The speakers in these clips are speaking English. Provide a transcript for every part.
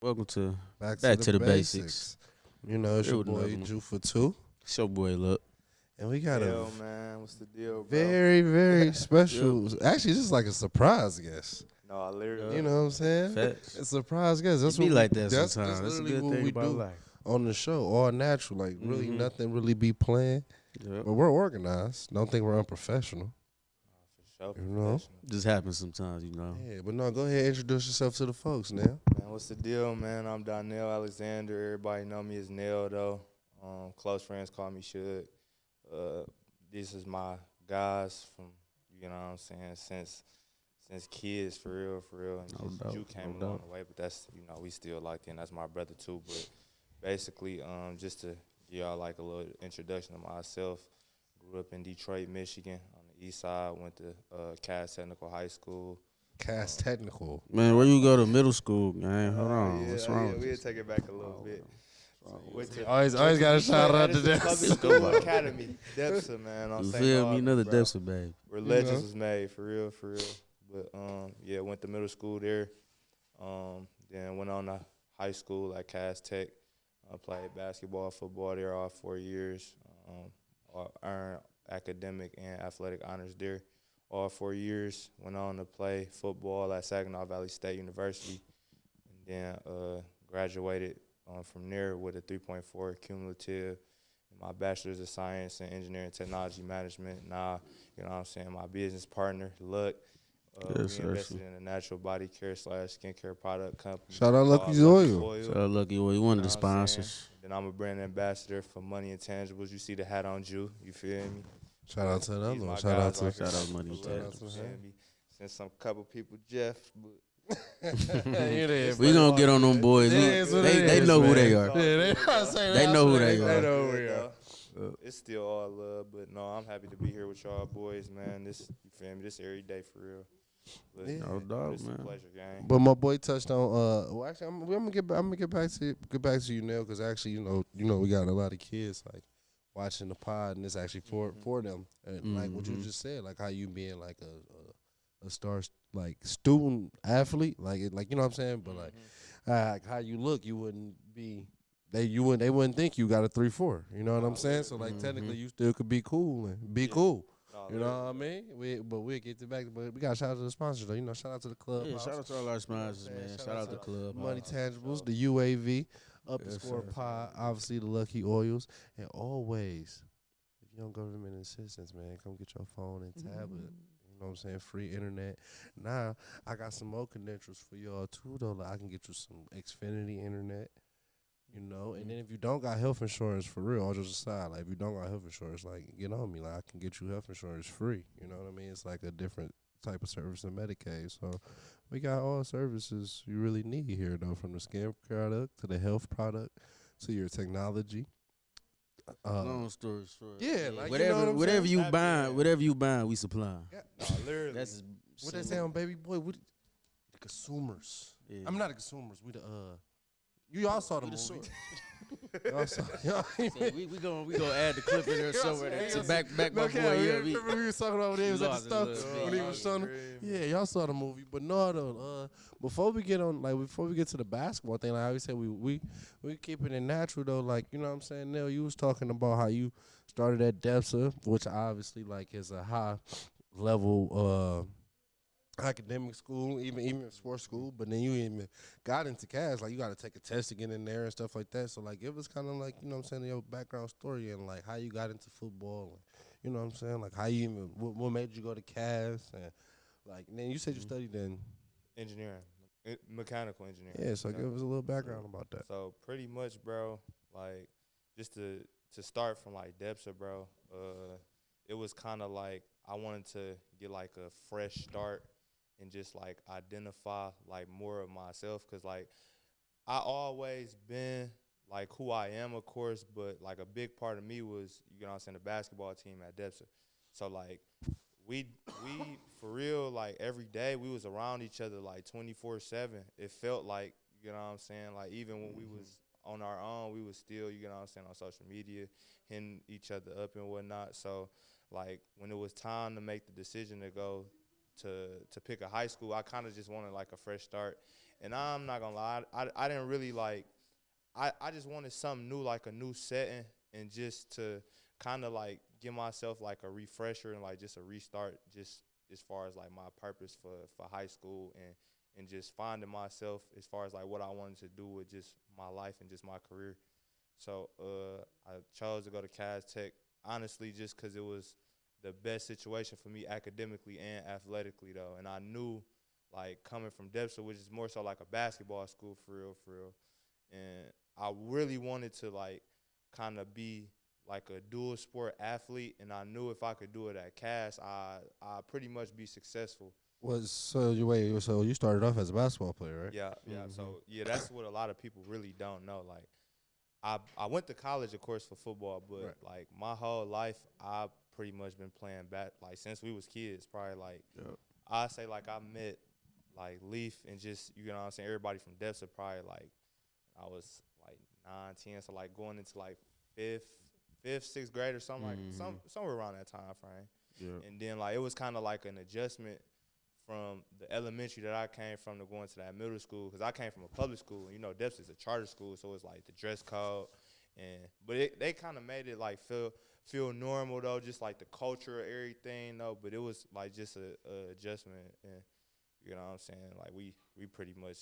Welcome to Back to Back the to the basics. Basics. You know, it's Here your with another boy one. Jew for two, It's your boy, look. and we got Yo, a man, what's the deal, bro? very, very special. Actually, this is like a surprise guest. No, I literally. You know what I'm saying? Facts. A surprise guest. That's It be what like we, that that's, sometimes. That's That's a literally good what thing we about do life. on the show. All natural, like really Mhm. nothing really be planned. Yep. But we're organized. Don't think we're unprofessional. For sure, You know? professional. Just happens sometimes, you know. Yeah, but no, go ahead and introduce yourself to the folks now. Man, what's the deal, man? I'm Donnell Alexander. Everybody know me as Nell, though. Close friends call me Shug. This is my guys from, you know what I'm saying, since kids, for real. And No just doubt, Jew came no along doubt. the way, but that's, we still locked in. That's my brother, too. But basically, just to give y'all like a little introduction of myself, grew up in Detroit, Michigan, on the east side, went to Cass Technical High School. Cast technical. Man, where you go to middle school, man? Hold on. Yeah, What's wrong with we'll this? take it back a little bit. What's Went to- Always went got a to shout out to Edison that. Public School Academy, Depsa, man. On You St. feel me? Albans, Another bro. Depsa, babe. Where You legends know? was made, for real. But yeah, went to middle school there. Then went on to high school at Cass Tech. Played basketball, football there all 4 years. Earned academic and athletic honors there all 4 years. Went on to play football at Saginaw Valley State University. And then graduated from there with a 3.4 cumulative in my bachelor's of science in engineering technology management. Now, you know what I'm saying, my business partner, Luck, we Yes, sir. invested in a natural body care / skincare product company. Shout out called Lucky's Lucky Oil. Shout out Lucky Boy. You one of the You know what I'm saying? sponsors. Then I'm a brand ambassador for Money Intangibles. You see the hat on Jew, you feel me? Shout out to another These one. my Shout out guys to right here. Shout out Money For love, Intangibles. you feel me? Since some couple people, Jeff, but We gonna get on them boys. It is what it They is, know who man. they are. Yeah, They know who they They are. know who Good, we are. though. It's still all love, but no, I'm happy to be here with y'all boys, man. This, you feel me? This every day for real. But, Yeah. No doubt, it's a man. pleasure, gang. But my boy touched on. Well, actually, I'm gonna get back to you now, because actually, you know, we got a lot of kids like watching the pod, and it's actually for them, and like what you Mhm. just said, like how you being like a star like student athlete, like you know what I'm saying, but like how you look, you wouldn't be. They wouldn't think you got a 3.4. You know what I'm saying? So like technically, you still could be cool and be cool. No, You know what I mean? But we'll get to back. But we got to shout out to the sponsors, though. You know, shout out to the club. Yeah, shout out to all our sponsors, Yeah, man. shout Shout out out to the club. Money Tangibles, the UAV, Up the Yes, Score sir. Pod, obviously the Lucky Oils, and always, if you don't go to them in assistance, man, come get your phone and tablet. You know what I'm saying? Free internet. Now, I got some more credentials for y'all, too, though. Like, I can get you some Xfinity internet. You know, and then if you don't got health insurance, for real, all just aside, like if you don't got health insurance, like get on me, like I can get you health insurance free. You know what I mean? It's like a different type of service than Medicaid. So we got all services you really need here, though, from the skin product to the health product to your technology. Long story short. Yeah, like, you whatever, know what I'm whatever saying? you buying, we supply. No, literally. That's What they say on Baby Boy? We the consumers. Yeah. I'm not the consumers. We the You all saw the We the movie. source. Y'all saw. Y'all, we gonna add the clip in there somewhere to back No, my cap, boy. Yeah, remember we was talking about when they was at the lost it a stuff little bit. when he was showing. Yeah, y'all saw the movie, but no, though. Before we get to the basketball thing, like I always say, we keeping it natural though. Like you know what I'm saying, Nell, you was talking about how you started at Depsa, which obviously like is a high level academic school, even sports school, but then you even got into Cass, like you got to take a test to get in there and stuff like that. So like it was kind of like, you know what I'm saying, your background story and like how you got into football, and, you know what I'm saying, like how you even what made you go to Cass, and like and then you said you studied in Engineering, mechanical engineering. yeah, so you know? give us a little background about that. So pretty much, bro, like just to start from like Depsa, bro, it was kind of like I wanted to get like a fresh start and just like identify like more of myself, cause like I always been like who I am, of course, but like a big part of me was, you know what I'm saying, the basketball team at Depsa. So like we for real, like every day we was around each other like 24/7. It felt like, you know what I'm saying, like even when we was on our own, we was still, you know what I'm saying, on social media, hitting each other up and whatnot. So like when it was time to make the decision to go to pick a high school, I kind of just wanted like a fresh start. And I'm not gonna lie, I didn't really like. I just wanted something new, like a new setting, and just to kind of like give myself like a refresher and like just a restart, just as far as like my purpose for high school and just finding myself as far as like what I wanted to do with just my life and just my career. So I chose to go to Cass Tech, honestly, just because it was the best situation for me academically and athletically, though. And I knew, like, coming from Debster, which is more so like a basketball school for real. And I really wanted to, like, kind of be like a dual sport athlete. And I knew if I could do it at Cass, I'd pretty much be successful. So you started off as a basketball player, right? Yeah. Mm-hmm. So, yeah, that's what a lot of people really don't know. Like, I went to college, of course, for football, but Right. like my whole life, I've pretty much been playing bat like since we was kids. Probably like I say like I met like Leaf and just you know what I'm saying, everybody from Depsa probably like I was like 9, 10, so like going into like fifth, sixth grade or something like somewhere around that time frame. Yeah. And then like it was kind of like an adjustment from the elementary that I came from to going to that middle school, because I came from a public school, and you know Depsa is a charter school, so it's like the dress code, but they kind of made it like feel normal though, just like the culture of everything though. But it was like just a adjustment, and you know what I'm saying, like we pretty much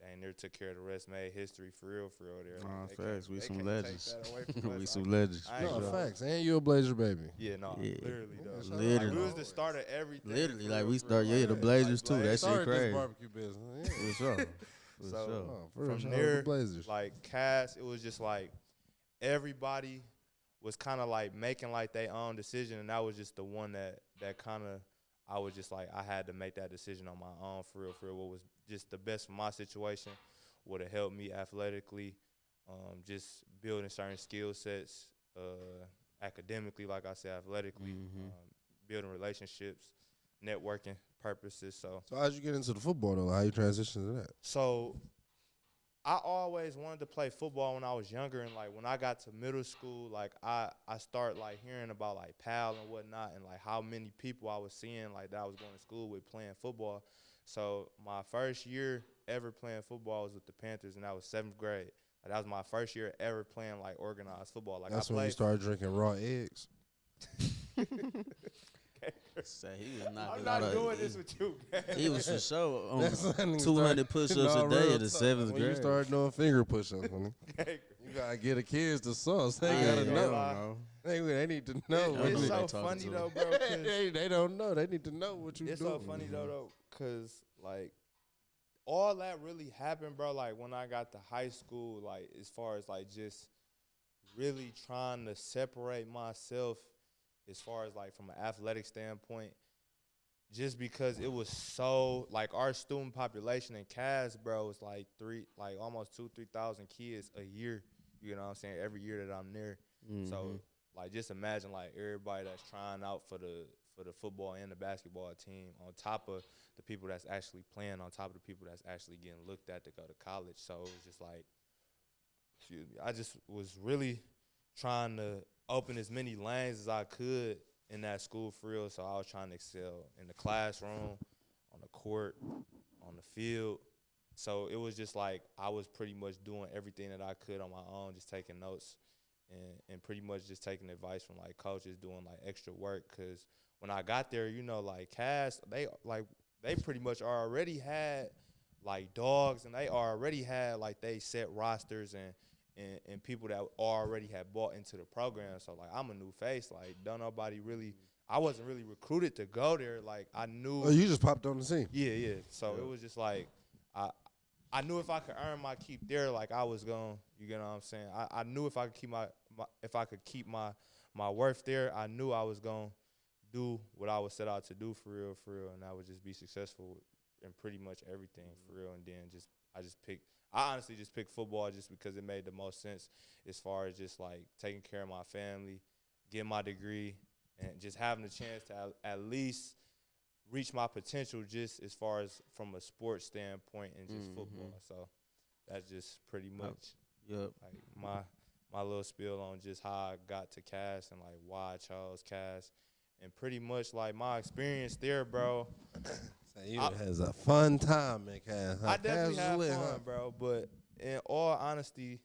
dang near took care of the rest, made history for real there. Like, Facts, we some can't legends. take that away from us. We some legends. I ain't No, gonna- facts. And you a Blazer baby. Yeah, no, Yeah. literally though. Yeah, Literally. Like, we was the start of everything. Literally, for like, real, we for start- real. yeah, the Blazers, too. That shit Started crazy. this barbecue business. Yeah. For sure. For So, sure. Oh, for real. From Shout out to there, the Blazers. like Cass, it was just like everybody was kind of like making like their own decision, and that was just the one that kind of I was just like I had to make that decision on my own for real. What was just the best for my situation would have helped me athletically, just building certain skill sets, academically, like I said, athletically, building relationships, networking purposes. So How'd you get into the football though? How you transition to that? So I always wanted to play football when I was younger, and like when I got to middle school, like I start like hearing about like PAL and whatnot, and like how many people I was seeing like that I was going to school with playing football. So my first year ever playing football was with the Panthers, and that was 7th grade. Like, that was my first year ever playing like organized football. Like That's I when you played. started drinking raw eggs. Say he was knocking I'm not out doing this with you, guys. He was for sure on That's when you 200 push-ups No, a day real in the talk. 7th When grade. you start doing finger push-ups, honey. You gotta get the kids the sauce. They I gotta ain't know. bro. They need to know. It- what It's you- so so talking funny to though, him. bro. 'cause they don't know. They need to know what you It's doing. so funny though, cause like all that really happened, bro. Like when I got to high school, like as far as like just really trying to separate myself, as far as like from an athletic standpoint, just because it was so like our student population in Cass, bro, was like almost 2,000-3,000 kids a year. You know what I'm saying? Every year that I'm there. So like just imagine like everybody that's trying out for the football and the basketball team, on top of the people that's actually playing, on top of the people that's actually getting looked at to go to college. So it was just like, excuse me, I just was really trying to open as many lanes as I could in that school for real. So I was trying to excel in the classroom, on the court, on the field. So it was just like I was pretty much doing everything that I could on my own, just taking notes and pretty much just taking advice from like coaches, doing like extra work. Cause when I got there, you know, like Cass, they pretty much already had like dogs, and they already had like they set rosters and people that already had bought into the program. So like I'm a new face. Like don't nobody really. I wasn't really recruited to go there. Like I knew. Oh, you just popped on the scene. Yeah. So it was just like I knew if I could earn my keep there, like I was going. You get what I'm saying? I knew if I could keep my worth there, I knew I was going to do what I was set out to do for real, and I would just be successful in pretty much everything for real. And then I honestly just picked football just because it made the most sense as far as just like taking care of my family, getting my degree, and just having the chance to at least reach my potential just as far as from a sports standpoint and just football. So that's just pretty much like my little spiel on just how I got to Cass and like why I chose Cass. And pretty much like my experience there, bro, Say you has a fun time, man. I definitely Cass have lit, fun, bro. But in all honesty,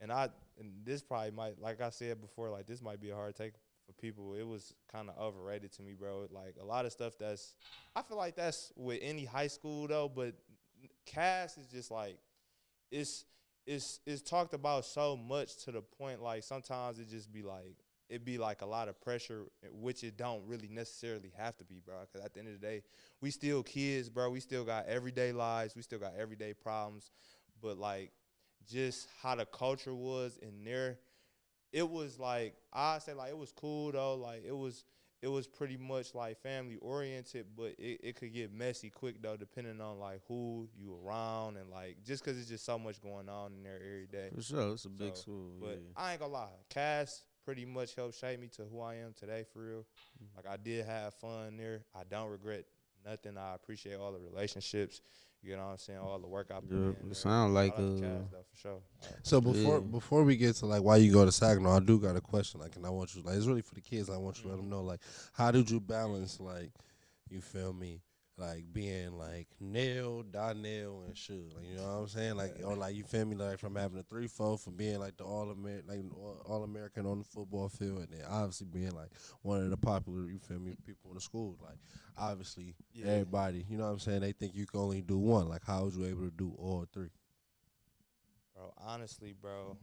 and this probably might, like I said before, like this might be a hard take for people. It was kind of overrated to me, bro. Like a lot of stuff I feel like that's with any high school though. But Cass is just like it's it's talked about so much to the point like sometimes it be like a lot of pressure, which it don't really necessarily have to be, bro. Because at the end of the day, we still kids, bro. We still got everyday lives. We still got everyday problems. But, like, just how the culture was in there, it was, like, I say, like, it was cool, though. Like, it was pretty much, like, family-oriented, but it could get messy quick, though, depending on, like, who you around and, like, just because it's just so much going on in there every day. For sure, it's a big school. But I ain't gonna lie, Cass pretty much helped shape me to who I am today, for real. Like, I did have fun there. I don't regret nothing. I appreciate all the relationships. You know what I'm saying? All the work I put in. It sound like Shout out to Cass, though, for sure. So before we get to like why you go to Saginaw, I do got a question. Like, and I want you it's really for the kids. I want you to let them know like how did you balance like you feel me like being like Nell, Donnell, and shit. Like, you know what I'm saying? Like or like you feel me like from having a 3-4 from being like the all American on the football field, and then obviously being like one of the popular you feel me people in the school. Like obviously everybody you know what I'm saying they think you can only do one. Like how was you able to do all three? Bro, honestly, bro,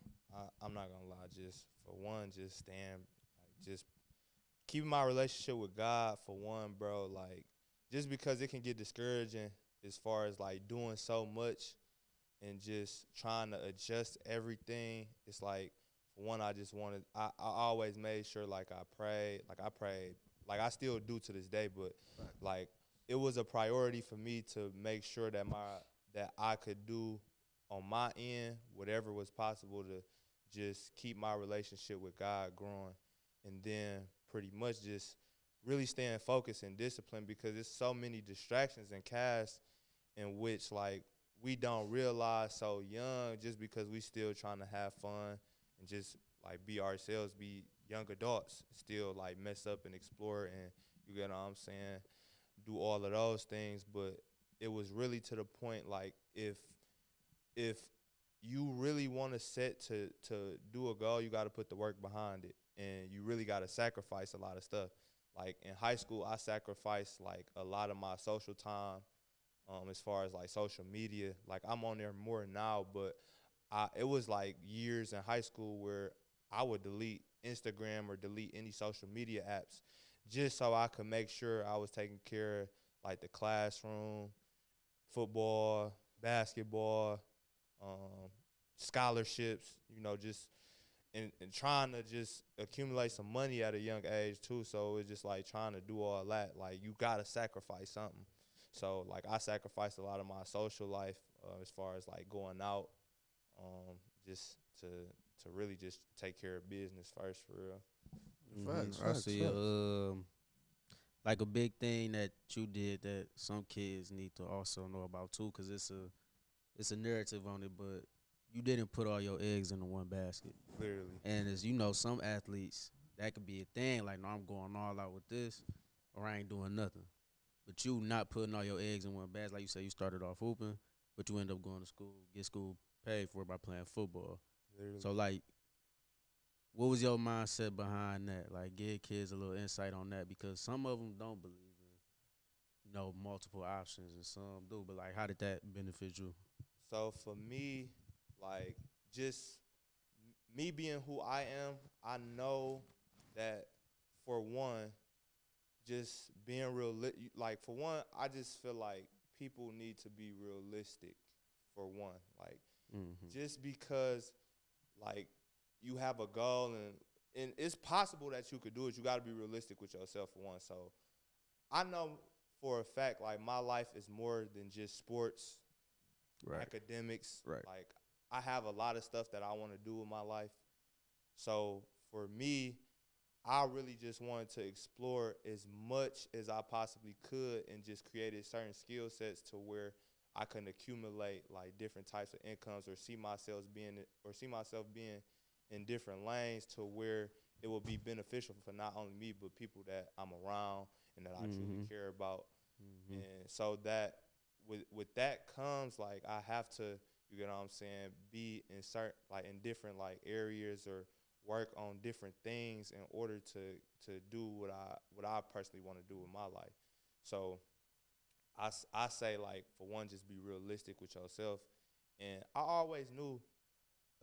I'm not gonna lie. Just for one, just stand, like, just keeping my relationship with God for one, bro. Like, just because it can get discouraging as far as like doing so much and just trying to adjust everything. It's like, for one, I just wanted. I always made sure like I prayed, like I still do to this day, but like it was a priority for me to make sure that I could do on my end whatever was possible to just keep my relationship with God growing, and then pretty much just really staying focused and disciplined because there's so many distractions and casts in which like we don't realize so young just because we still trying to have fun and just like be ourselves, be young adults, still like mess up and explore and you get what I'm saying, do all of those things. But it was really to the point like if you really want to set to do a goal, you got to put the work behind it, and you really got to sacrifice a lot of stuff. Like in high school, I sacrificed like a lot of my social time, as far as like social media. Like I'm on there more now, but it was like years in high school where I would delete Instagram or delete any social media apps just so I could make sure I was taking care of like the classroom, football, basketball, scholarships, you know, just and trying to just accumulate some money at a young age too. So it's just like trying to do all that. Like you gotta sacrifice something. So like I sacrificed a lot of my social life as far as like going out, just to really just take care of business first for real. I see. Like a big thing that you did that some kids need to also know about too, because it's a narrative on it, but you didn't put all your eggs in the one basket. Clearly. And as you know, some athletes, that could be a thing. Like, no, I'm going all out with this, or I ain't doing nothing. But you not putting all your eggs in one basket. Like you say, you started off hooping, but you end up going to school, get school paid for by playing football. Clearly. So, like, what was your mindset behind that? Like, give kids a little insight on that, because some of them don't believe in, you know, multiple options, and some do. But, like, how did that benefit you? So for me, like just me being who I am, I know that for one, just being real, like for one, I just feel like people need to be realistic for one. Like just because like you have a goal and it's possible that you could do it, you got to be realistic with yourself for one. So I know for a fact like my life is more than just sports, academics. Like I have a lot of stuff that I want to do in my life. So for me, I really just wanted to explore as much as I possibly could and just created certain skill sets to where I can accumulate like different types of incomes or see myself being in different lanes to where it will be beneficial for not only me but people that I'm around and that I truly care about. Mm-hmm. And so that with that comes like I have to, you get what I'm saying, be in certain like in different like areas or work on different things in order to do what I personally want to do with my life. So I say like for one, just be realistic with yourself. And I always knew,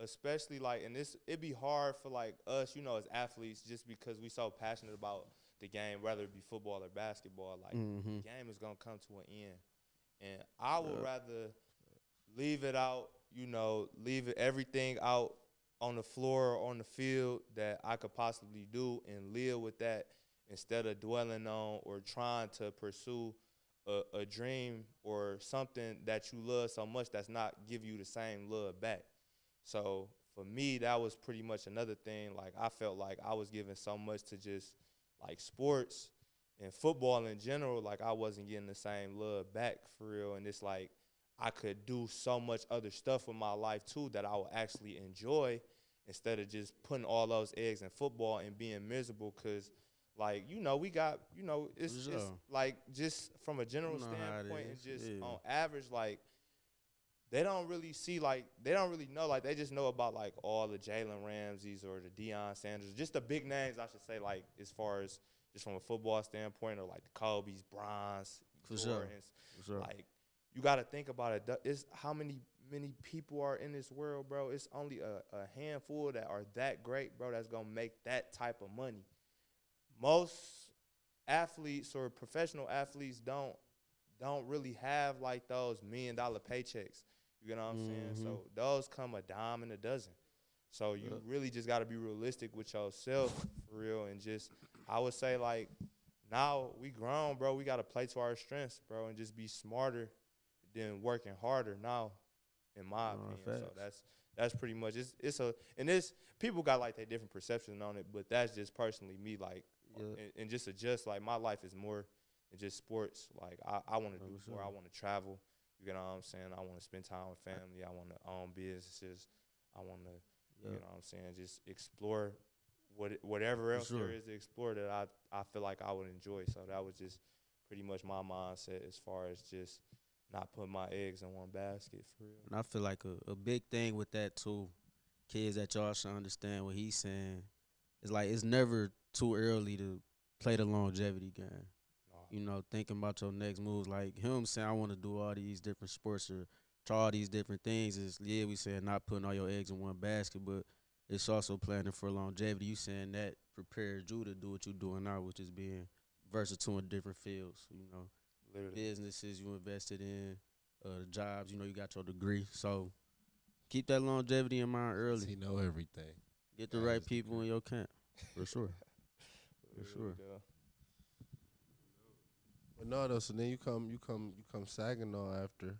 especially like, and this it'd be hard for like us, as athletes, just because we so passionate about the game, whether it be football or basketball. Like Mm-hmm. the game is gonna come to an end, and I would Yep. rather leave it out, leave everything out on the floor or on the field that I could possibly do and live with that instead of dwelling on or trying to pursue a dream or something that you love so much that's not give you the same love back. So for me, that was pretty much another thing. Like I felt like I was giving so much to just like sports and football in general. Like I wasn't getting the same love back for real. And it's like I could do so much other stuff with my life too that I would actually enjoy instead of just putting all those eggs in football and being miserable. Cause like we got it's sure. like just from a general You know how it standpoint and is. just Yeah. on average like they don't really see like they don't really know like they just know about like all the Jalen Ramseys or the Deion Sanders, just the big names I should say, like as far as just from a football standpoint, or like the Kobe's, Bron's, For sure. Jordans. For sure. Like you got to think about it. It's how many people are in this world, bro. It's only a handful that are that great, bro. That's gonna make that type of money. Most athletes or professional athletes don't really have like those $1 million paychecks. You know what I'm saying? Mhm. So those come a dime and a dozen. So you really just got to be realistic with yourself for real, and just I would say like now we grown, bro. We got to play to our strengths, bro, and just be smarter than working harder now, in my No, opinion. So facts. that's pretty much it's a and this people got like their different perceptions on it, but that's just personally me like Yeah. and just adjust like my life is more than just sports. Like I want to do For more. sure. I want to travel. You know what I'm saying? I want to spend time with family. I want to own businesses. I want to, Yeah. you know what I'm saying, just explore whatever else sure. there is to explore that I feel like I would enjoy. So that was just pretty much my mindset as far as just not putting my eggs in one basket for real. And I feel like a big thing with that too, kids that y'all should understand what he's saying. It's like it's never too early to play the longevity game. Thinking about your next moves. Like him saying, I want to do all these different sports or try all these different things. Is we saying not putting all your eggs in one basket, but it's also planning for longevity. You saying that prepared you to do what you're doing now, which is being versatile in different fields. Literally. Businesses you invested in, jobs. You got your degree. So keep that longevity in mind early. He know everything. Get the Got right his people in degree. your camp, for sure. For sure. Yeah. But no, though. So then you come Saginaw after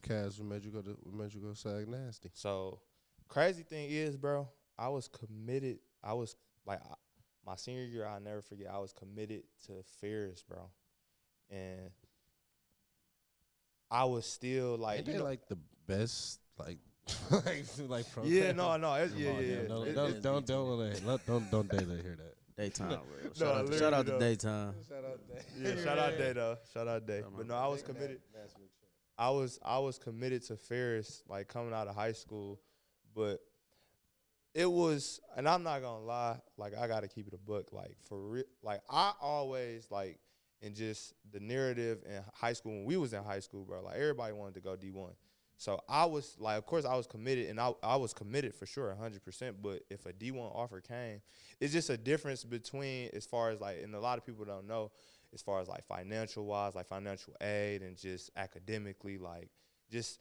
Cavs. We made you go Sag Nasty. So crazy thing is, bro, I was committed. I was like my senior year, I'll never forget. I was committed to Ferris, bro, and I was still like, Ain't they like the best like program? yeah, no, it's, Come yeah, on, yeah. now, Don't It- don't it's- don't don't Dayla hear that. Daytime. No, Shout out literally, to though. Daytime. Shout out Yeah, shout out Day though. Shout out Day. But no, I was committed. I was committed to Ferris like coming out of high school, but it was, and I'm not gonna lie, like I gotta keep it a book, like for real. Like I always like in just the narrative in high school when we was in high school, bro. Like everybody wanted to go D1, so I was like, of course I was committed, and I was committed for sure, 100%. But if a D1 offer came, it's just a difference between as far as like, and a lot of people don't know, as far as like financial wise, like financial aid, and just academically, like just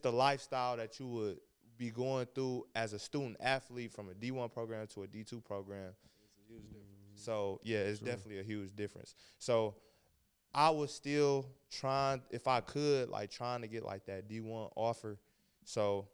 the lifestyle that you would be going through as a student athlete from a D1 program to a D2 program. It's a huge difference. So yeah, it's Sure. definitely a huge difference. So I was still trying, if I could, like trying to get like that D1 offer. So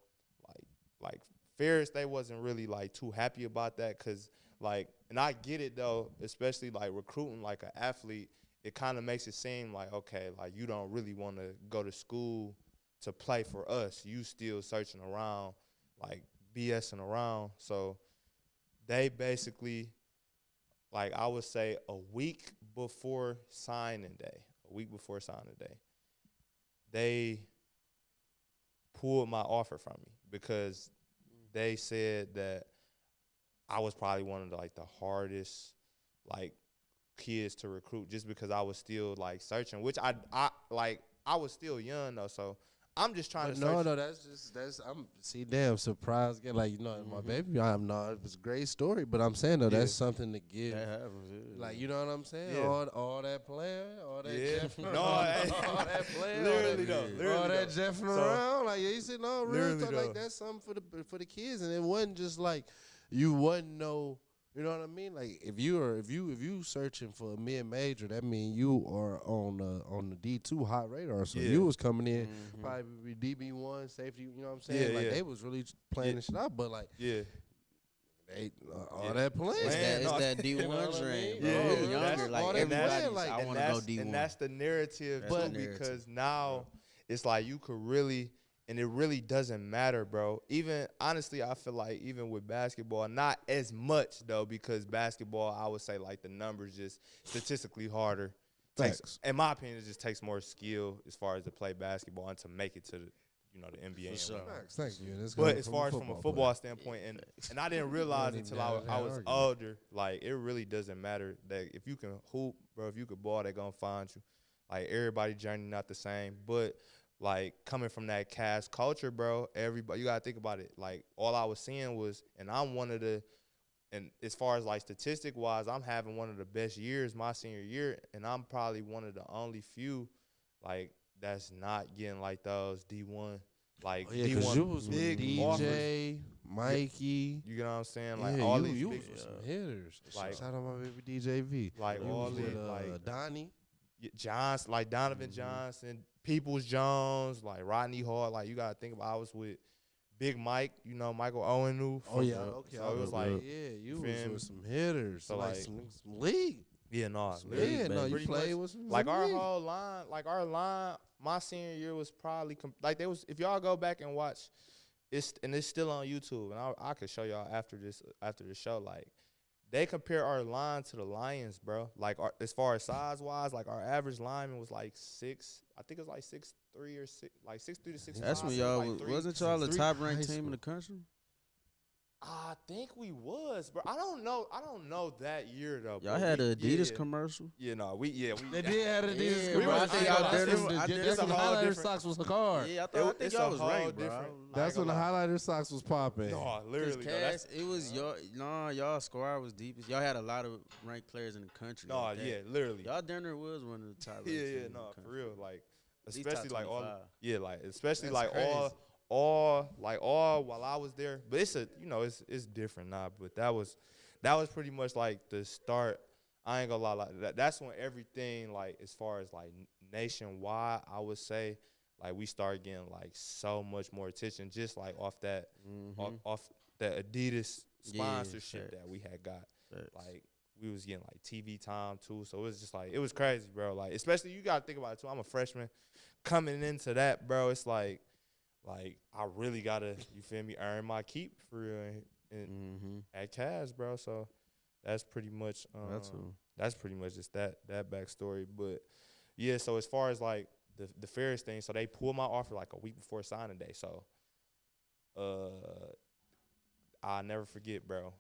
like Ferris, they wasn't really like too happy about that, cause like, and I get it though, especially like recruiting like an athlete, it kind of makes it seem like, okay, like you don't really want to go to school to play for us. You still searching around, like BSing around. So they basically, like I would say a week before signing day, a a week before signing day, they pulled my offer from me because they said that I was probably one of the hardest like kids to recruit just because I was still like searching, which I was still young though, so I'm just trying But to search. no, that's I'm damn surprised. Like my baby, I'm not. It was a great story, but I'm saying though Yeah. that's something to give. That happens. Yeah. Like you know what I'm saying? Yeah. All that playing, all that Yeah. jeffing No, around, hey. all that playing, Literally all though, that, literally all that though. jeffing So, around. Like you said, no, real literally talk. Like though. that's something for the kids, and it wasn't just like you wasn't no. You know what I mean? Like if you searching for a mid major, that means you are on the D2 hot radar. So Yeah. you was coming in probably DB1 safety. You know what I'm saying? Yeah, Like yeah. they was really playing Yeah. the shit out, but like Yeah. they all Yeah. that playing. It's Man, that, no, it's that you know D1 what I dream, mean? bro. Yeah, When yeah, younger, that's- like all that everybody's, like- I And want to go that's- D1. And that's the narrative That's too, the narrative. because now it's like you could really, and it really doesn't matter, bro. Even honestly, I feel like even with basketball, not as much though, because basketball, I would say like the numbers just statistically harder. Facts. In my opinion, it just takes more skill as far as to play basketball and to make it to the the NBA. and sure. whatnot. Facts, thank you. That's But good as far as from a football standpoint, and I didn't realize even until have I that was argument. older, like it really doesn't matter that if you can hoop, bro, if you could ball, they gonna find you. Like everybody journey not the same, but like coming from that cast culture, bro, everybody you gotta think about it. Like all I was seeing was, and I'm one of the, and as far as like statistic wise, I'm having one of the best years my senior year, and I'm probably one of the only few like that's not getting like those D1. Like Oh, yeah, because you D1 was with big offers. DJ, Mikey. You know what I'm saying? Like Yeah, all you, these you big, was with some hitters. Like- Shout out my baby DJ V. like You all was these, with like Donnie. Johnson, like Donovan Johnson, Peoples Jones, like Rodney Hall. Like you gotta think about. I was with Big Mike, Michael Owenu. Oh yeah, okay. So it was like, yeah, you feel was me? with some hitters. So, like like- some league. yeah, no, Yeah, literally, no, you pretty played much. with some Like our league. whole line, my senior year was probably like there was. If y'all go back and watch, it's still on YouTube, and I could show y'all after the show. Like they compare our line to the Lions, bro. Like as far as size wise, like our average lineman was like 6. I think it was like 6'3" or 6'3" to 6'5". That's when so y'all like was, 3, wasn't y'all the 3 top ranked high team in school. the country? I think we was, bro. I don't know that year though. Y'all bro. had We- an Adidas yeah. commercial. Yeah, no, we. They did have the Adidas. Yeah, bro, commercial. I think That's y'all when different. the- I think that's it's a when the whole highlighter different- socks was hard. Yeah, I It- think it's y'all a was whole ranked, bro. different- That's when the highlighter socks was popping. No, Cause literally. though, Cass, it was y'all squad was deepest. Y'all had a lot of ranked players in the country. no, like that. yeah, literally. Y'all dinner was one of the top. ranked Yeah, teams in no, the for country. real. Like, At least especially top like all, 25. yeah, like especially That's like crazy. all while I was there. But it's it's different now. But that was pretty much like the start. I ain't gonna lie, like that's when everything like as far as like nationwide, I would say like we started getting like so much more attention just like off that off that Adidas Yeah, sponsorship facts. that we had got. Facts. Like we was getting like TV time too, so it was just like it was crazy, bro. Like especially you gotta think about it too. I'm a freshman coming into that, bro. It's like I really gotta, you feel me, earn my keep for real at Cavs, bro. So that's pretty much that's pretty much just that backstory. But yeah, so as far as like the Ferris thing, so they pulled my offer like a week before signing day. So I'll never forget, bro.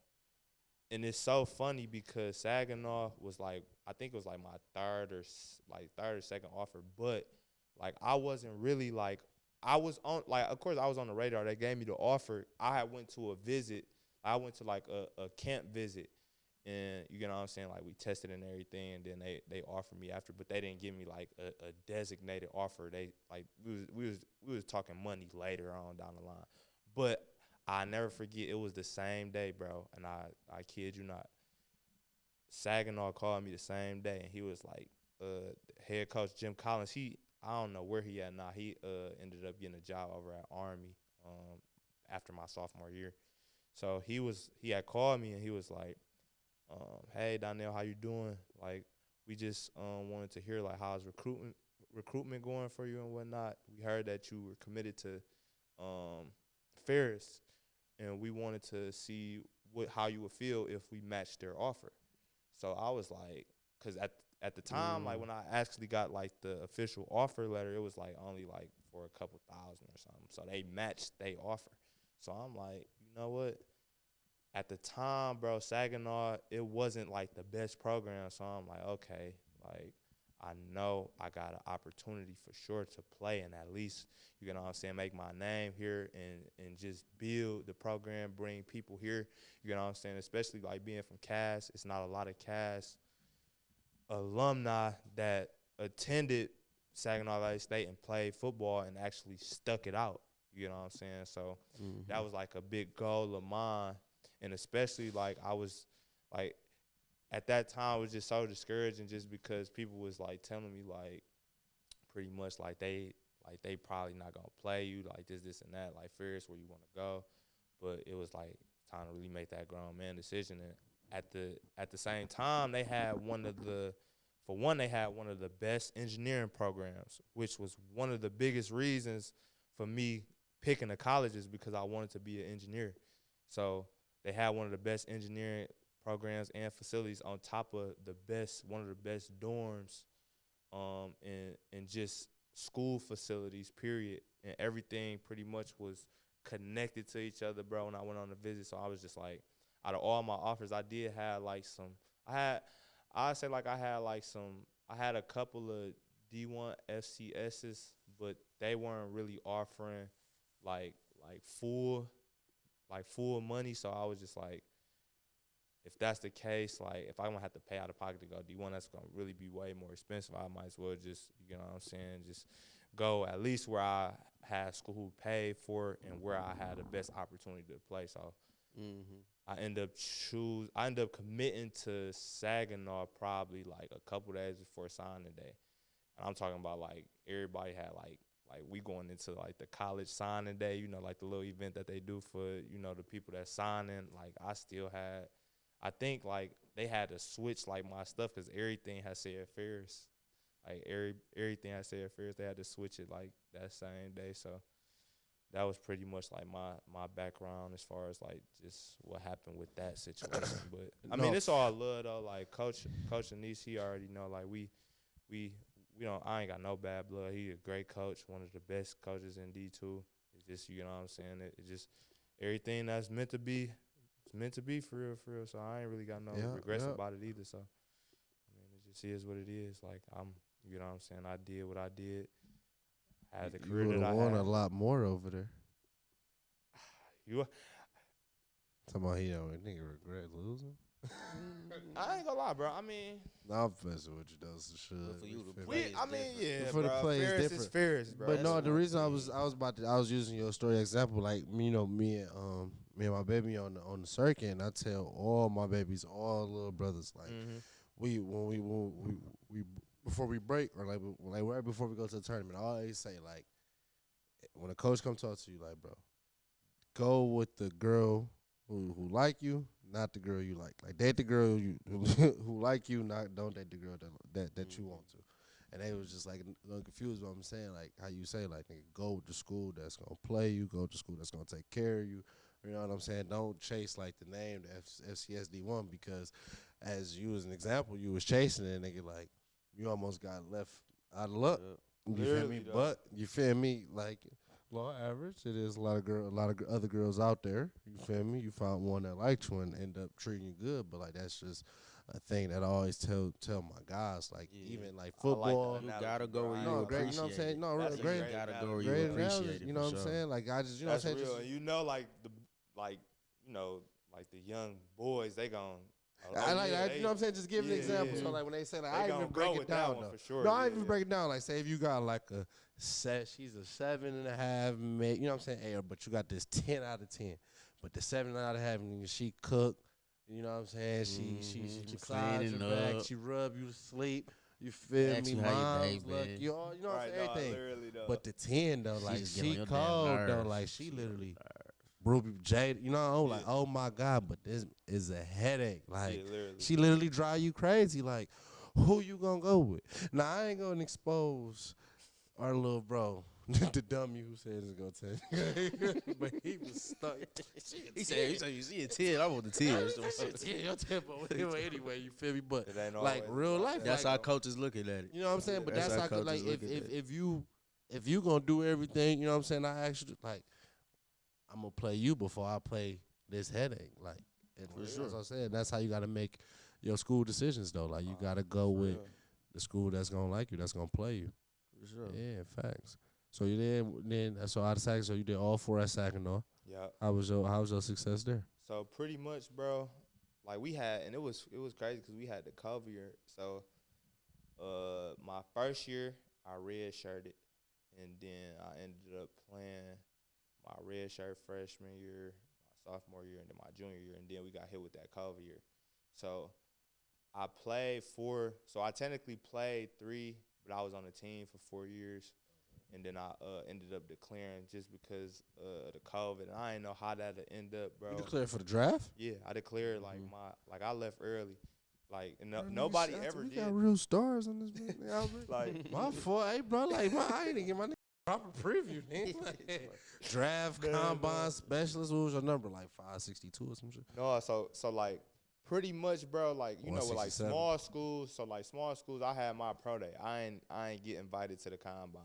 And it's so funny because Saginaw was like, I think it was like my third or second offer, but like I wasn't really like, I was on, like, of course I was on the radar. They gave me the offer. I had went to a visit. I went to like a camp visit, and you know what I'm saying, like we tested and everything, and then they offered me after, but they didn't give me like a designated offer. They like we was talking money later on down the line, but I never forget, it was the same day, bro, and I kid you not. Saginaw called me the same day, and he was like, head coach Jim Collins, I don't know where he at now. He ended up getting a job over at Army after my sophomore year. So he had called me, and he was like, hey, Donnell, how you doing? Like, we just wanted to hear like how's recruitment going for you and whatnot. We heard that you were committed to Ferris, and we wanted to see how you would feel if we matched their offer. So I was like, because at the time, like when I actually got like the official offer letter, it was like only like for a couple thousand or something. So they matched they offer. So I'm like, you know what? At the time, bro, Saginaw, it wasn't like the best program. So I'm like, okay, like I know I got an opportunity for sure to play and at least, you know what I'm saying, make my name here and just build the program, bring people here, you know what I'm saying, especially like being from Cass. It's not a lot of Cass alumni that attended Saginaw Valley State and played football and actually stuck it out, you know what I'm saying? So that was like a big goal of mine. And especially like I was like at that time, I was just so discouraging just because people was like telling me like pretty much like they probably not gonna play you, like this and that, like Ferris where you want to go. But it was like time to really make that grown man decision. And at the same time, they had one of the best engineering programs, which was one of the biggest reasons for me picking the colleges because I wanted to be an engineer. So they had one of the best engineering programs and facilities on top of one of the best dorms, and just school facilities, period. And everything pretty much was connected to each other, bro, when I went on the visit. So I was just like, out of all my offers, I did have like I had a couple of D1 FCSs, but they weren't really offering like full money. So I was just like, if that's the case, like if I'm gonna have to pay out of pocket to go D1, that's gonna really be way more expensive. I might as well just, you know what I'm saying, just go at least where I had school who paid for it and where I had the best opportunity to play. So I end up committing to Saginaw probably like a couple days before signing day. And I'm talking about like everybody had like we going into like the college signing day, you know, like the little event that they do for, you know, the people that signing. Like I think like they had to switch like my stuff because everything had said Ferris. Like everything had said Ferris, they had to switch it like that same day. So that was pretty much like my background as far as like just what happened with that situation. But I mean, it's all love though. Like Coach Anise, he already know like we don't, I ain't got no bad blood. He a great coach, one of the best coaches in D2. It's just, you know what I'm saying, it just everything that's meant to be, it's meant to be for real. So I ain't really got no regrets about it either. So I mean, it just is what it is. Like you know what I'm saying, I did what I did. Had the career that I had. You would have won a lot more over there. You Talking about nigga regret losing. I ain't gonna lie, bro. I mean, I'm messing with you though, so should. For you to play, For the play is different. Is Ferris, bro. But no, the reason I was using your story example, like me and my baby on the circuit, and I tell all my babies, all little brothers, like we before we break or like right before we go to the tournament, I always say like when a coach come talk to you, like bro, go with the girl who like you, not the girl you like. Like date the girl who like you, don't date the girl that you want to. And they was just like confused what I'm saying, like how you say like nigga, go to school that's gonna play you, go to school that's gonna take care of you. You know what I'm saying? Don't chase like the name, the FCSD1, because as you as an example, you was chasing it, and nigga like you almost got left out of luck. You feel me? Though. But you feel me? Like law average, it is a lot of other girls out there. You feel me? You found one that liked you and end up treating you good, but like that's just a thing that I always tell my guys. Like even like football, you gotta go where you appreciate. You know what I'm saying? No, that's great. You gotta go where you Great appreciate analogy, it. you know what I'm saying? Like I just, you know that's what I'm saying? real. And you know, like the young boys, they gon'. You know what I'm saying? Just give an example. So like when they say like, I even break it down though. For sure. No, I even break it down. Like say if you got like she's a 7.5, you know what I'm saying? Hey, but you got this 10 out of 10. But the 7 out of 10, she cook. You know what I'm saying? She massage your back. She rub you to sleep. You feel me? Moms look, you know what I'm saying? Everything. But the 10 though, like she cold though, like she literally. Ruby Jade, you know, I'm like, oh my God, but this is a headache. Like, she literally drive you crazy. Like, who you gonna go with? Now, I ain't gonna expose our little bro the dummy who said it's gonna take. But he was stuck. He said, "You see a 10. I want the 10." Yeah, your tempo anyway. You feel me? But It ain't like always real about life, that, That's like, how coaches looking at it. you know what I'm saying? But That's that's how how coaches like look at that. if you gonna do everything, you know what I'm saying? I actually like I'm gonna play you before I play this headache. Like, and For that's sure. what I'm saying. That's how you gotta make your school decisions though. Like you gotta go with real. the school that's gonna like you, that's gonna play you. For sure. Yeah, facts. So you then so out of Saginaw, so you did all 4 at Saginaw. Yeah. How was your success there? So pretty much, bro, like we had, and it was crazy because we had the cover year. So, my first year I redshirted, and then I ended up playing my red shirt freshman year, my sophomore year, and then my junior year, and then we got hit with that cover year. So I played 4. So I technically played 3, but I was on the team for 4 years. And then I ended up declaring just because of the COVID. And I didn't know how that'd end up, bro. You declared for the draft? Yeah, I declared like I left early. Like and Bro, nobody nigga, ever we did. got real stars on this man. Like My fault, hey bro. Like I ain't get my nigga proper preview, nigga. Like, draft, Man, combine, specialist. What was your number? Like 562 or some shit. no, so like pretty much, bro. Like you know, with like 167. small schools. So like small schools, I had my pro day. I ain't get invited to the combine.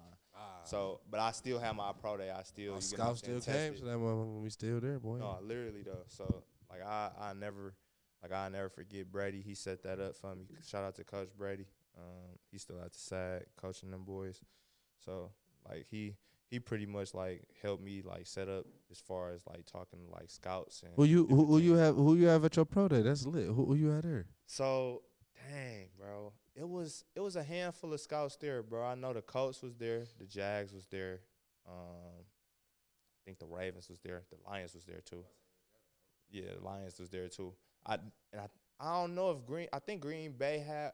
So, but I still have my pro day. I still My you scout still came, so that motherfucker we still there, boy. No, literally though. So like I never forget Brady. He set that up for me. Shout out to Coach Brady. He's still at the side coaching them boys. So like he pretty much like helped me like set up as far as like talking to like scouts and Who you teams. have at your pro day? That's lit. Who you had there? So dang, bro. It was a handful of scouts there, bro. I know the Colts was there, the Jags was there. I think the Ravens was there, the Lions was there too. Yeah, the Lions was there too. I don't know if I think Green Bay had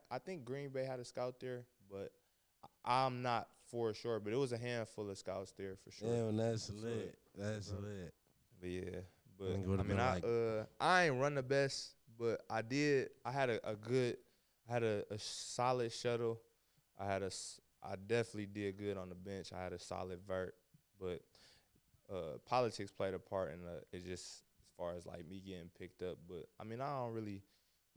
a scout there, but I'm not for sure. But it was a handful of scouts there for sure. Damn, that's lit. That's lit. But yeah, but Think it would've I mean, been I ain't run the best, but I had a solid shuttle. I definitely did good on the bench. I had a solid vert, but politics played a part in it just as far as like me getting picked up. But I mean, I don't really,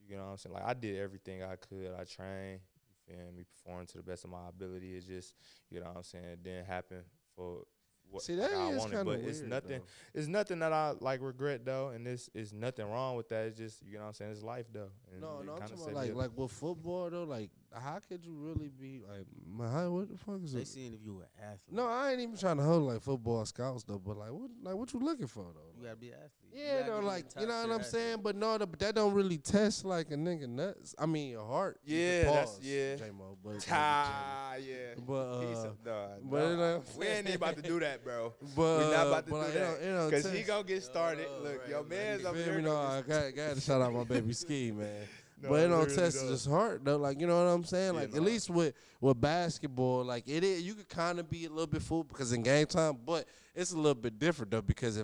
you know what I'm saying? Like I did everything I could. I trained, you feel me, performed to the best of my ability. It just, you know what I'm saying, it didn't happen for what See, that I is wanted. kinda But weird, it's nothing. though. It's nothing that I like regret though, and this is nothing wrong with that. It's just, you know what I'm saying, it's life though. And No, it I'm kinda talking set about me up. like with football though. Like, how could you really be like, man, what the fuck is They it? seeing if you an athlete. No, I ain't even trying to hold like football scouts though. But what you looking for though? You gotta be an athlete. Yeah, no, like you know what I'm saying, but no, but that don't really test like a nigga nuts. I mean, your heart. You Yeah, can that's- pause, yeah. J-Mo, but Yeah. But But you know what I'm we ain't even about to do that, bro. but We not about to but, do like, that. you know, Cause he test. gonna get started. Oh, Look, right, your man. man's You over feel there. me? No, I got to shout out my baby Ski, man. No, But it don't literally test don't. his heart though. Like, you know what I'm saying? Yeah, Like no. at least with basketball, like it is, you could kind of be a little bit fooled because in game time, but it's a little bit different though because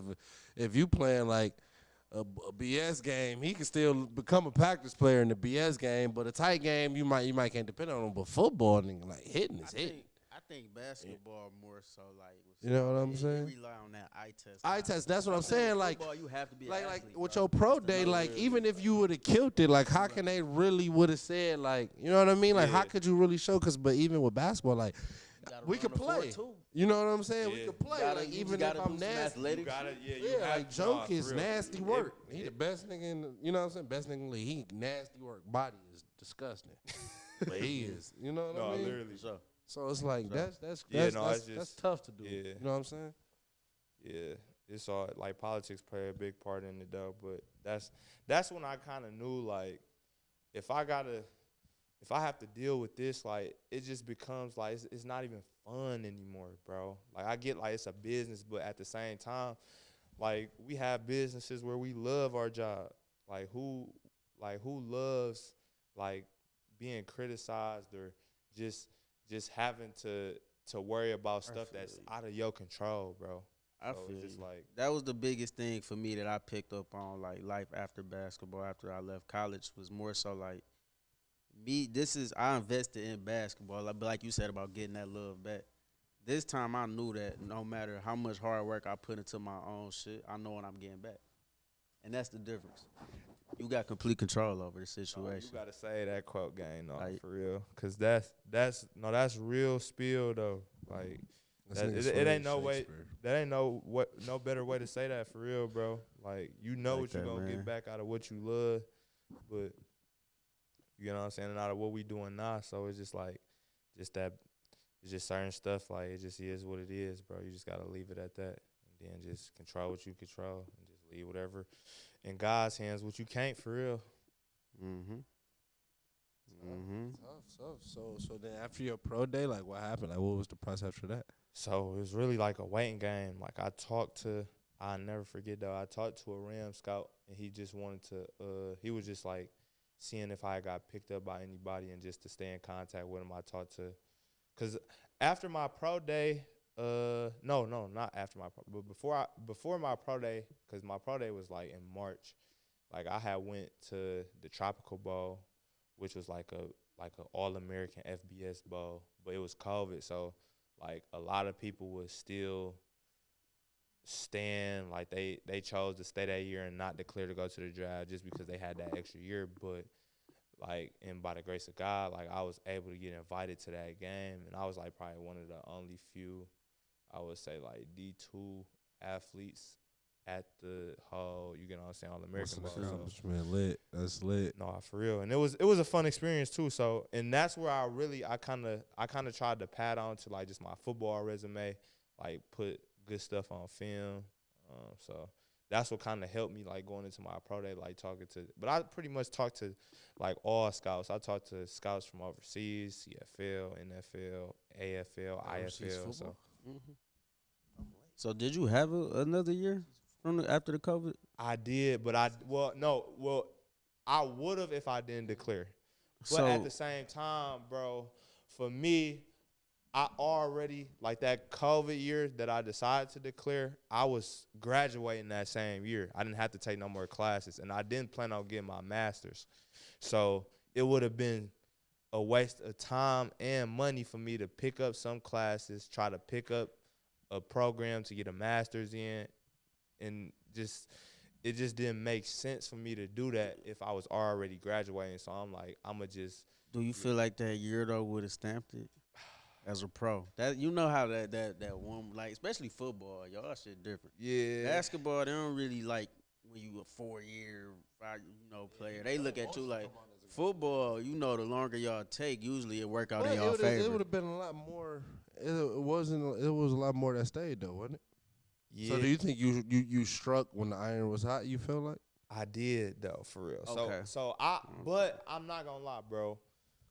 if you playing like a BS game, he can still become a practice player in the BS game. But a tight game, you might can't depend on him. But football, nigga, like hitting is hitting. I think basketball more so like. You know what I'm saying? You rely on that eye test. Eye test. That's what I'm saying. Like. Football, you have to be an Like athlete, with bro. your pro It's the day, no like real even deal. if you would have killed it, like how can they really would have said like you know what I mean? Like how Yeah. could you really show? But even with basketball, like You gotta we run could the floor, play. too. You know what I'm saying? We Yeah. could play. Gotta- Like you even if gotta I'm do some nasty. You athletics. gotta, yeah, you Yeah, have like to. Joke Nah, for is real. nasty work. He the best nigga in the, you know what I'm saying? Best nigga in the league. He nasty work. Body is disgusting. But he is. You know what No, I mean? literally. So, So it's like So- Yeah, no, it's that's just- tough to do. yeah. You know what I'm saying? Yeah, it's all like politics play a big part in it though. But that's when I kind of knew like if I have to deal with this, like it just becomes like it's not even fun anymore, bro. Like I get like it's a business, but at the same time, like we have businesses where we love our job. Like who loves like being criticized or just having to worry about stuff feel that's you. out of your control, bro. I So feel it's just you. like That was the biggest thing for me that I picked up on, like life after basketball, after I left college, was more so like me. I invested in basketball, but like you said about getting that love back. this time I knew that no matter how much hard work I put into my own shit, I know what I'm getting back. And that's the difference. You got complete control over the No, situation. you gotta say that quote game, no, Like- for real, cause that's real spill though. Like This that, nigga it swear ain't no way. Shakespeare. That ain't no better way to say that for real, bro. Like you know Like what you that, gonna man. get back out of what you love, but you know what I'm saying, and out of what we doing now. So it's just like, it's just certain stuff. Like it just is what it is, bro. You just gotta leave it at that, and then just control what you control, and just leave whatever in God's hands. What you can't, for real. Mm-hmm. Mm-hmm. Tough. So then after your pro day, like what happened? Like what was the process after that? So it was really like a waiting game. Like I'll never forget though. I talked to a Ram scout, and he just wanted to. He was just like seeing if I got picked up by anybody, and just to stay in contact with him. I talked to, cause after my pro day, no, not after my pro, but before my pro day, cause my pro day was like in March. Like I had went to the Tropical Bowl, which was like a All American FBS bowl, but it was COVID, so like a lot of people was still staying. Like they chose to stay that year and not declare to go to the draft just because they had that extra year. But like, and by the grace of God, like I was able to get invited to that game, and I was like probably one of the only few, I would say, like D2 athletes at the whole, you get what I'm saying, All American Bowl. So, Man, lit. That's lit. no, for real, and it was a fun experience too. So, and that's where I kind of tried to pad on to like just my football resume, like put good stuff on film. So that's what kind of helped me like going into my pro day, like talking to. But I pretty much talked to like all scouts. I talked to scouts from overseas, CFL, NFL, AFL, Overseas IFL. So football? Mm-hmm. So did you have another year after the COVID? I did, but I would have if I didn't declare. But So at the same time, bro, for me, I already, like that COVID year that I decided to declare, I was graduating that same year. I didn't have to take no more classes, and I didn't plan on getting my master's. So it would have been a waste of time and money for me to pick up some classes, try to pick up a program to get a master's in, and it just didn't make sense for me to do that if I was already graduating. So I'm like, I'ma just. do you feel like that year though would have stamped it as a pro? That you know how that one, like especially football, y'all shit different. Yeah. Basketball, they don't really like when you a 4-year player. They look at you like football. You know, the longer y'all take, usually it work out in y'all It favor. would have been a lot more. It was a lot more that stayed though, wasn't it? Yeah. So do you think you struck when the iron was hot? You feel like I did though, for real. Okay. But I'm not gonna lie, bro.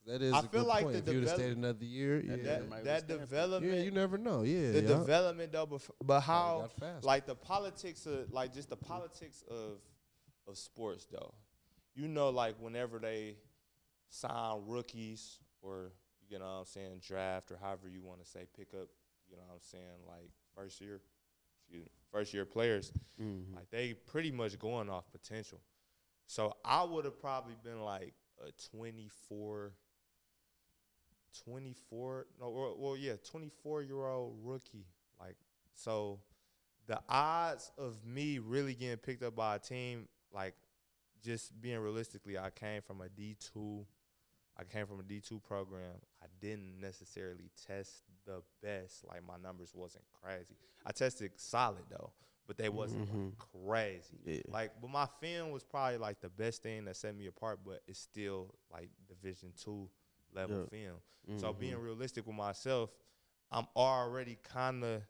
that is. I a feel good like point. the If you'd have develop- stayed another year, yeah, That development, yeah, you never know. Yeah, the yeah. development though, but how got faster. like the politics of like just the politics of sports though. You know, like whenever they sign rookies or you know what I'm saying, draft or however you want to say, pick up, you know what I'm saying, like first year players, Mhm. like they pretty much going off potential. So I would have probably been like a 24-year-old rookie. Like, so the odds of me really getting picked up by a team, like just being realistically, I came from a D2 program. I didn't necessarily test the best. Like my numbers wasn't crazy. I tested solid though, but they wasn't like crazy. Yeah. Like, but my film was probably like the best thing that set me apart. But it's still like Division II level film. So being realistic with myself, I'm already kind of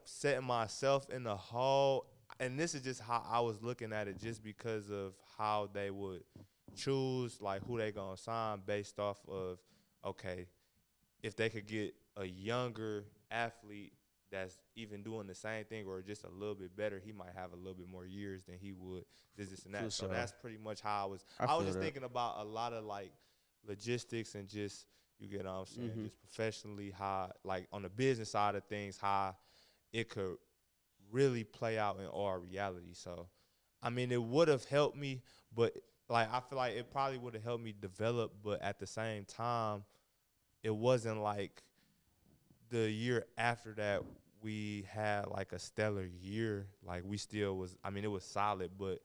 setting myself in the hole. And this is just how I was looking at it, just because of how they would choose like who they gonna sign based off of, okay, if they could get a younger athlete that's even doing the same thing or just a little bit better, he might have a little bit more years than he would this and that. For So sure. that's pretty much how I was feel just that. thinking about a lot of like logistics and just, you get what I'm saying, just professionally, how like on the business side of things, how it could really play out in our reality. So I mean, it would have helped me, but like I feel like it probably would have helped me develop, but at the same time, it wasn't like the year after that, we had like a stellar year. Like we still was. I mean, it was solid, but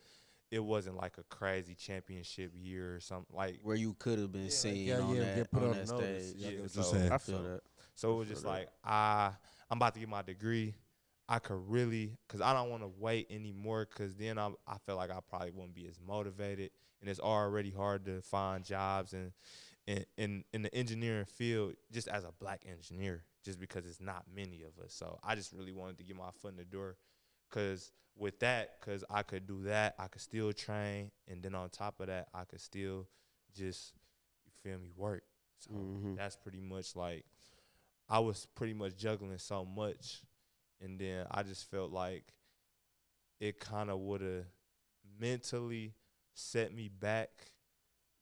it wasn't like a crazy championship year or something. Like Where you could have been seen on that get put on on that notice. stage. Yeah, I get yeah, what you're so saying. I feel that. so it was just like I'm about to get my degree. I could really, cause I don't want to wait anymore, cause then I feel like I probably wouldn't be as motivated, and it's already hard to find jobs and in the engineering field, just as a black engineer, just because it's not many of us. So I just really wanted to get my foot in the door, cause with that, cause I could do that, I could still train, and then on top of that, I could still just, you feel me, work. So that's pretty much like I was pretty much juggling so much, and then I just felt like it kind of would have mentally set me back,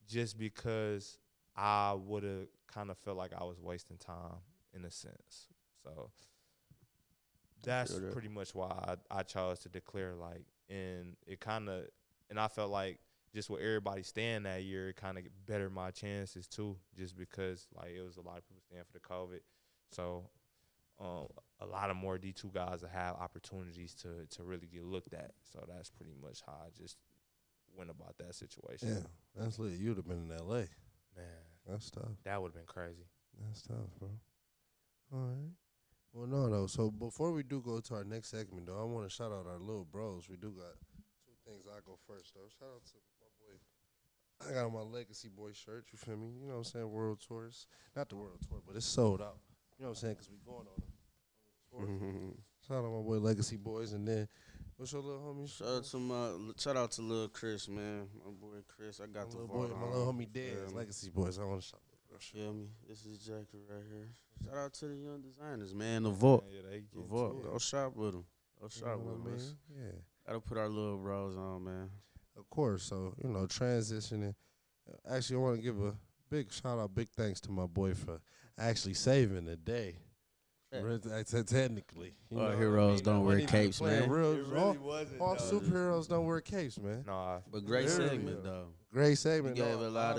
just because I would have kind of felt like I was wasting time in a sense. So that's pretty much why I chose to declare, like, and it kind of, and I felt like just with everybody staying that year, it kind of bettered my chances too, just because like it was a lot of people staying for the COVID. So a lot of more D2 guys that have opportunities to really get looked at. So that's pretty much how I just went about that situation. Yeah, that's lit. You'd have been in L.A. Man, That's tough. that would have been crazy. That's tough, bro. All right. Well, no, though. So before we do go to our next segment, though, I want to shout out our little bros. We do got two things. I go first, though. Shout out to my boy. I got on my Legacy Boy shirt. You feel me? You know what I'm saying? World Tours. Not the World Tour, but it's sold out. You know what I'm saying? Because we going on it. Shout out to my boy Legacy Boys. And then, what's your little homie? Shout out to Lil Chris, man. My boy Chris. I got My the little boy, my little homie Dez. Legacy Boys. I want to shout out. Feel me? This is Jackie right here. Shout out to the young designers, man. The Vault. Yeah, they The get Vault. to it. Go shop with them. Go You shop know with what I them. mean? Yeah. Gotta put our little bros on, man. Of course. So, you know, transitioning. Actually, I want to give a big shout out, big thanks to my boy for actually saving the day. Technically. Our heroes don't wear capes, man. It really wasn't. All though. superheroes don't wear capes, man. Nah, But great Literally, segment, though. Great You segment. gave no, a lot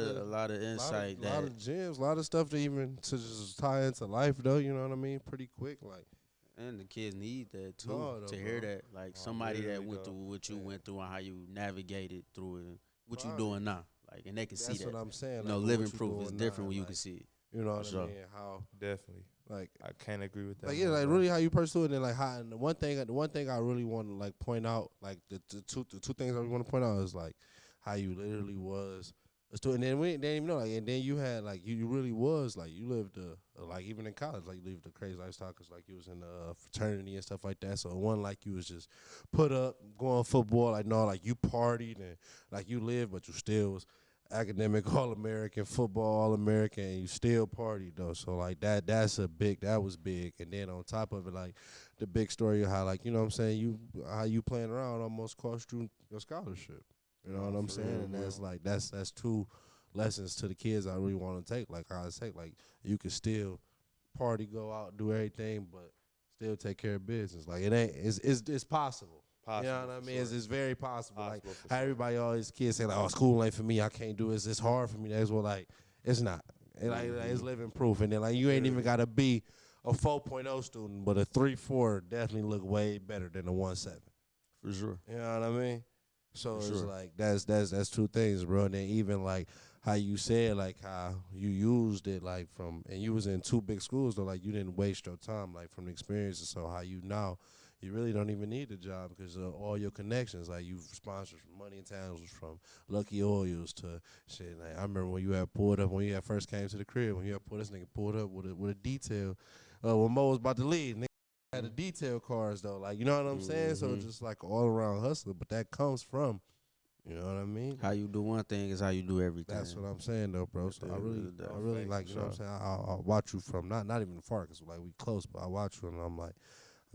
of insight a lot of gems, a lot of stuff to even to just tie into life, though. You know what I mean? Pretty quick, like. and the kids need that too, No, though, to hear bro. that, like somebody that literally, went though. through what you Yeah. went through and how you navigated through it, and what you Right. doing now, like, and they can see That's that. what I'm saying. You know, like, living what you proof is doing different now, when you like, can see it. You know what For I sure. mean? How definitely. like. I can't agree with that. Like yeah, more, like bro. really how you pursue it, and then like how and the one thing I really want to like point out, like the two things I really want to point out is like how you literally was a student, and then we didn't even know, like, and then you had like you really was like you lived like even in college, like you lived a crazy lifestyle, cause like you was in the fraternity and stuff like that. So it wasn't like you was just put up going football, like no, like you partied and like you lived, but you still was academic All-American, football All-American, and you still partied though. So like that was big. And then on top of it, like the big story of how, like, you know what I'm saying, how you playing around almost cost you your scholarship. You know what I'm saying? And that's like that's two lessons to the kids I really want to take. Like how I say, like you can still party, go out, do everything, but still take care of business. Like it ain't it's possible. You know what I mean? Sure. It's very possible. Like Possible for how sure. everybody always kids say like, "Oh, school ain't for me. I can't do it. It's hard for me." That's what like it's not. It's living proof. And then like you ain't even gotta be a 4.0 student, but a 3.4 definitely look way better than a 1.7. For sure. You know what I mean? So For it's sure. like that's two things, bro. And then even like how you said like how you used it like from and you was in two big schools though, like you didn't waste your time like from the experiences. So how you now you really don't even need a job because of all your connections. Like you've sponsored from Money in Towns, from Lucky Oils to shit. Like I remember when you had pulled up when you had first came to the crib when you had this nigga pulled up with a detail. When Mo was about to leave, nigga had the detail cars though. Like you know what I'm saying? So it's just like all around hustler, but that comes from, you know what I mean? How you do one thing is how you do everything. That's what I'm saying though, bro. So I really Thank like, you, you know what I'm saying? I'll watch you from not even far, cause like we close, but I watch you and I'm like,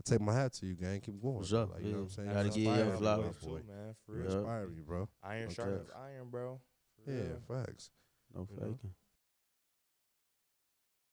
I take my hat to you, gang. Keep going. For sure. Like, you know what I'm saying? Gotta You give you inspire your me, flowers. my boy. Too, man. For You real. inspire me, bro. Iron Okay. sharpens iron, bro. For Yeah, real. facts. No You know? faking.